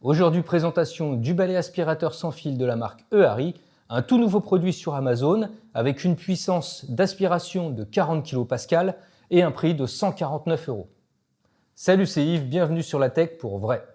Aujourd'hui, présentation du balai aspirateur sans fil de la marque Ehari, un tout nouveau produit sur Amazon avec une puissance d'aspiration de 40 kPa et un prix de 149 €. Salut, c'est Yves, bienvenue sur la tech pour vrai.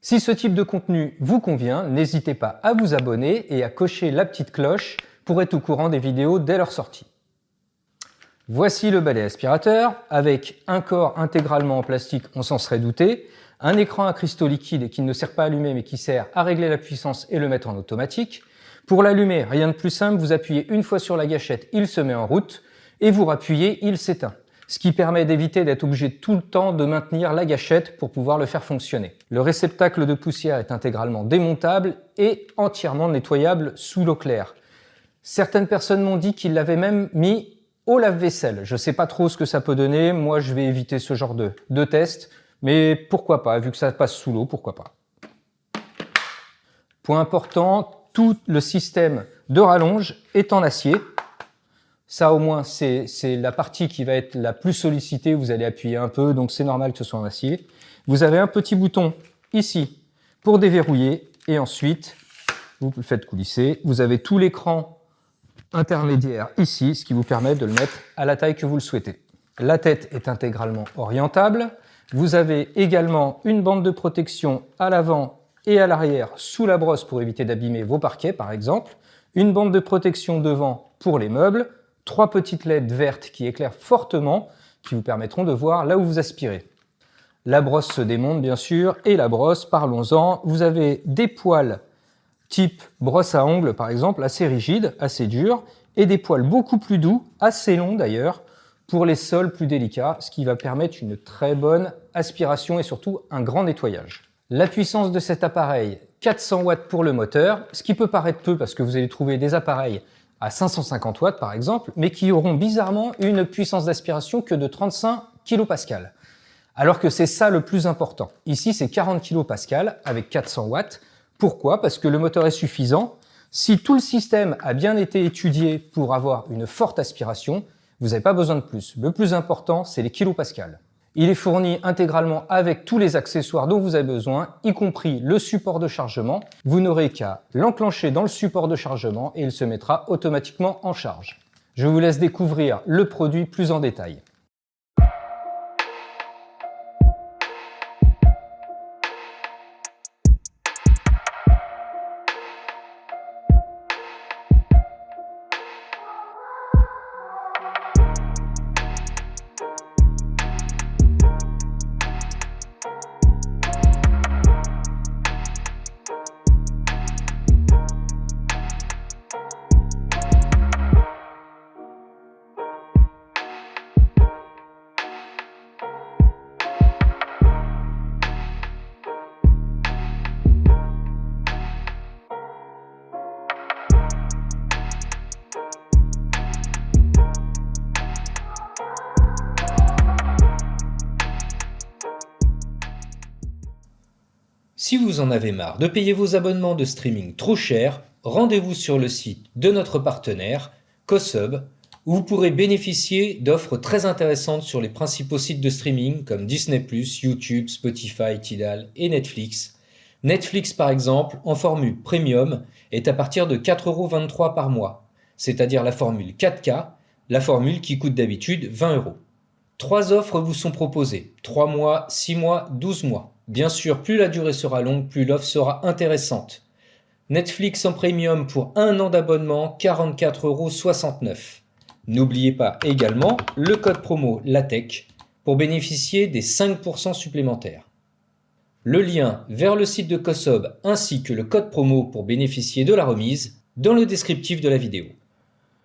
Si ce type de contenu vous convient, n'hésitez pas à vous abonner et à cocher la petite cloche pour être au courant des vidéos dès leur sortie. Voici le balai aspirateur avec un corps intégralement en plastique, on s'en serait douté, un écran à cristaux liquides qui ne sert pas à allumer mais qui sert à régler la puissance et le mettre en automatique. Pour l'allumer, rien de plus simple, vous appuyez une fois sur la gâchette, il se met en route et vous rappuyez, il s'éteint. Ce qui permet d'éviter d'être obligé tout le temps de maintenir la gâchette pour pouvoir le faire fonctionner. Le réceptacle de poussière est intégralement démontable et entièrement nettoyable sous l'eau claire. Certaines personnes m'ont dit qu'ils l'avaient même mis au lave-vaisselle. Je ne sais pas trop ce que ça peut donner, moi je vais éviter ce genre de test, mais pourquoi pas, vu que ça passe sous l'eau, pourquoi pas. Point important, tout le système de rallonge est en acier. Ça au moins c'est la partie qui va être la plus sollicitée, vous allez appuyer un peu, donc c'est normal que ce soit en acier. Vous avez un petit bouton ici pour déverrouiller et ensuite vous le faites coulisser. Vous avez tout l'écran intermédiaire ici, ce qui vous permet de le mettre à la taille que vous le souhaitez. La tête est intégralement orientable. Vous avez également une bande de protection à l'avant et à l'arrière sous la brosse pour éviter d'abîmer vos parquets par exemple. Une bande de protection devant pour les meubles. 3 petites LED vertes qui éclairent fortement, qui vous permettront de voir là où vous aspirez. La brosse se démonte bien sûr, et la brosse, parlons-en, vous avez des poils type brosse à ongles par exemple, assez rigides, assez durs, et des poils beaucoup plus doux, assez longs d'ailleurs, pour les sols plus délicats, ce qui va permettre une très bonne aspiration et surtout un grand nettoyage. La puissance de cet appareil, 400 watts pour le moteur, ce qui peut paraître peu parce que vous allez trouver des appareils à 550 watts par exemple, mais qui auront bizarrement une puissance d'aspiration que de 35 kPa. Alors que c'est ça le plus important. Ici, c'est 40 kPa avec 400 watts. Pourquoi? Parce que le moteur est suffisant. Si tout le système a bien été étudié pour avoir une forte aspiration, vous n'avez pas besoin de plus. Le plus important, c'est les kilopascals. Il est fourni intégralement avec tous les accessoires dont vous avez besoin, y compris le support de chargement. Vous n'aurez qu'à l'enclencher dans le support de chargement et il se mettra automatiquement en charge. Je vous laisse découvrir le produit plus en détail. Si vous en avez marre de payer vos abonnements de streaming trop cher, rendez-vous sur le site de notre partenaire, CoSub, où vous pourrez bénéficier d'offres très intéressantes sur les principaux sites de streaming comme Disney+, YouTube, Spotify, Tidal et Netflix. Netflix par exemple, en formule premium, est à partir de 4,23 € par mois, c'est-à-dire la formule 4K, la formule qui coûte d'habitude 20 €. 3 offres vous sont proposées, 3 mois, 6 mois, 12 mois. Bien sûr, plus la durée sera longue, plus l'offre sera intéressante. Netflix en premium pour 1 an d'abonnement, 44,69 €. N'oubliez pas également le code promo LATEC pour bénéficier des 5% supplémentaires. Le lien vers le site de CoSub ainsi que le code promo pour bénéficier de la remise dans le descriptif de la vidéo.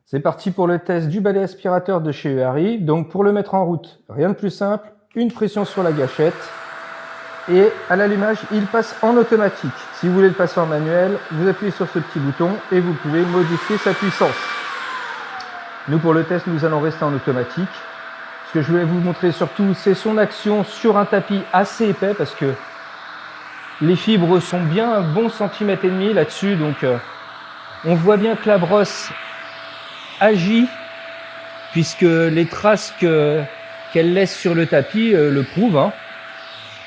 C'est parti pour le test du balai aspirateur de chez Euari. Donc pour le mettre en route, rien de plus simple, une pression sur la gâchette et à l'allumage, il passe en automatique. Si vous voulez le passer en manuel, vous appuyez sur ce petit bouton et vous pouvez modifier sa puissance. Nous pour le test, nous allons rester en automatique. Ce que je voulais vous montrer surtout, c'est son action sur un tapis assez épais parce que les fibres sont bien un bon centimètre et demi là-dessus. Donc on voit bien que la brosse agit puisque les traces qu'elle laisse sur le tapis le prouvent. Hein.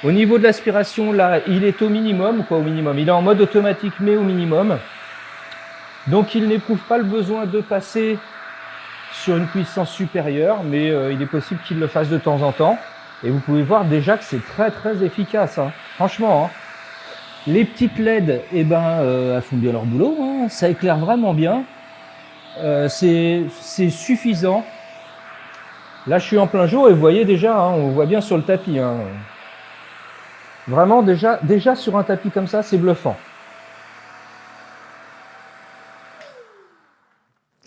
Au niveau de l'aspiration, là, il est au minimum, quoi au minimum. Il est en mode automatique, mais au minimum. Donc il n'éprouve pas le besoin de passer sur une puissance supérieure, mais il est possible qu'il le fasse de temps en temps. Et vous pouvez voir déjà que c'est très très efficace. Hein. Franchement, hein. Les petites LED, eh ben, elles font bien leur boulot. Hein. Ça éclaire vraiment bien. C'est suffisant. Là, je suis en plein jour et vous voyez déjà, hein, on voit bien sur le tapis. Hein. Vraiment, déjà sur un tapis comme ça, c'est bluffant.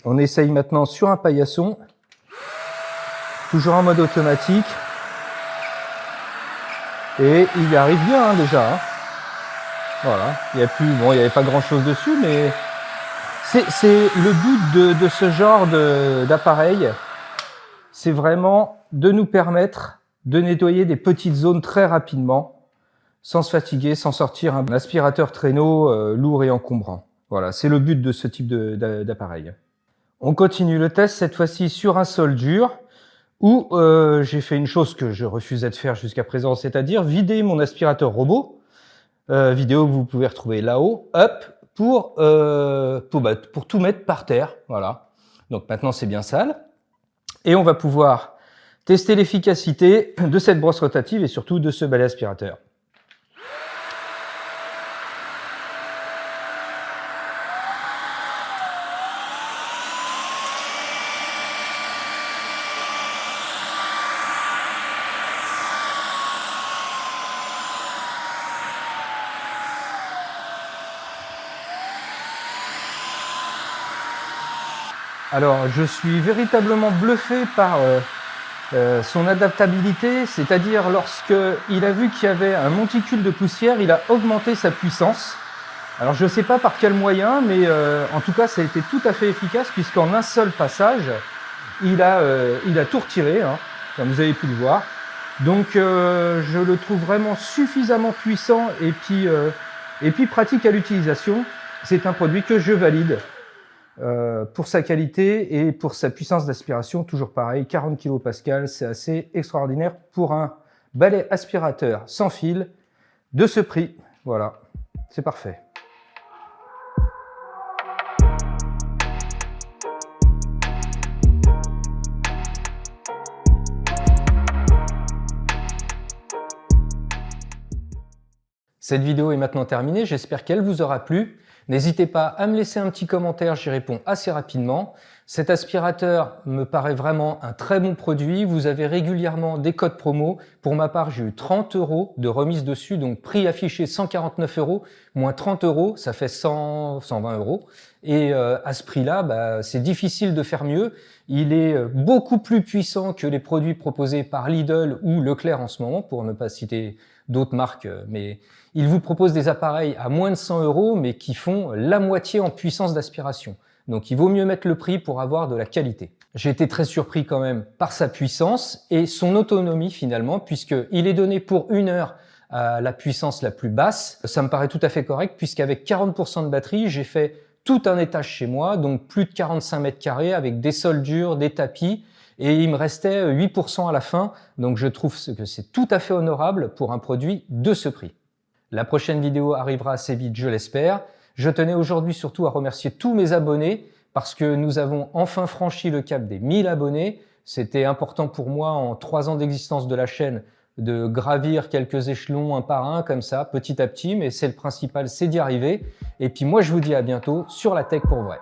On essaye maintenant sur un paillasson, toujours en mode automatique. Et il y arrive bien hein, déjà. Hein. Voilà, il n'y avait pas grand chose dessus, mais c'est le but de ce genre d'appareil, c'est vraiment de nous permettre de nettoyer des petites zones très rapidement, sans se fatiguer, sans sortir un aspirateur traîneau lourd et encombrant. Voilà, c'est le but de ce type d'appareil. On continue le test, cette fois-ci sur un sol dur, où j'ai fait une chose que je refusais de faire jusqu'à présent, c'est-à-dire vider mon aspirateur robot, vidéo que vous pouvez retrouver là-haut, pour tout mettre par terre. Voilà. Donc maintenant, c'est bien sale. Et on va pouvoir tester l'efficacité de cette brosse rotative et surtout de ce balai aspirateur. Alors, je suis véritablement bluffé par son adaptabilité, c'est-à-dire lorsqu'il a vu qu'il y avait un monticule de poussière, il a augmenté sa puissance. Alors, je ne sais pas par quel moyen, mais en tout cas, ça a été tout à fait efficace puisqu'en un seul passage, il a tout retiré, hein, comme vous avez pu le voir. Donc, je le trouve vraiment suffisamment puissant et puis pratique à l'utilisation. C'est un produit que je valide. Pour sa qualité et pour sa puissance d'aspiration, toujours pareil, 40 kPa, c'est assez extraordinaire pour un balai aspirateur sans fil de ce prix. Voilà, c'est parfait. Cette vidéo est maintenant terminée, j'espère qu'elle vous aura plu. N'hésitez pas à me laisser un petit commentaire, j'y réponds assez rapidement. Cet aspirateur me paraît vraiment un très bon produit. Vous avez régulièrement des codes promo. Pour ma part, j'ai eu 30 € de remise dessus, donc prix affiché 149 €, moins 30 €, ça fait 120 €. Et à ce prix-là, c'est difficile de faire mieux. Il est beaucoup plus puissant que les produits proposés par Lidl ou Leclerc en ce moment, pour ne pas citer d'autres marques, mais il vous propose des appareils à moins de 100 €, mais qui font la moitié en puissance d'aspiration. Donc il vaut mieux mettre le prix pour avoir de la qualité. J'ai été très surpris quand même par sa puissance et son autonomie finalement, puisqu'il est donné pour 1 heure à la puissance la plus basse. Ça me paraît tout à fait correct puisqu'avec 40% de batterie, j'ai fait tout un étage chez moi, donc plus de 45 mètres carrés avec des sols durs, des tapis, et il me restait 8% à la fin, donc je trouve que c'est tout à fait honorable pour un produit de ce prix. La prochaine vidéo arrivera assez vite, je l'espère. Je tenais aujourd'hui surtout à remercier tous mes abonnés parce que nous avons enfin franchi le cap des 1000 abonnés. C'était important pour moi en 3 ans d'existence de la chaîne de gravir quelques échelons un par un comme ça, petit à petit, mais c'est le principal, c'est d'y arriver. Et puis moi je vous dis à bientôt sur la tech pour vrai.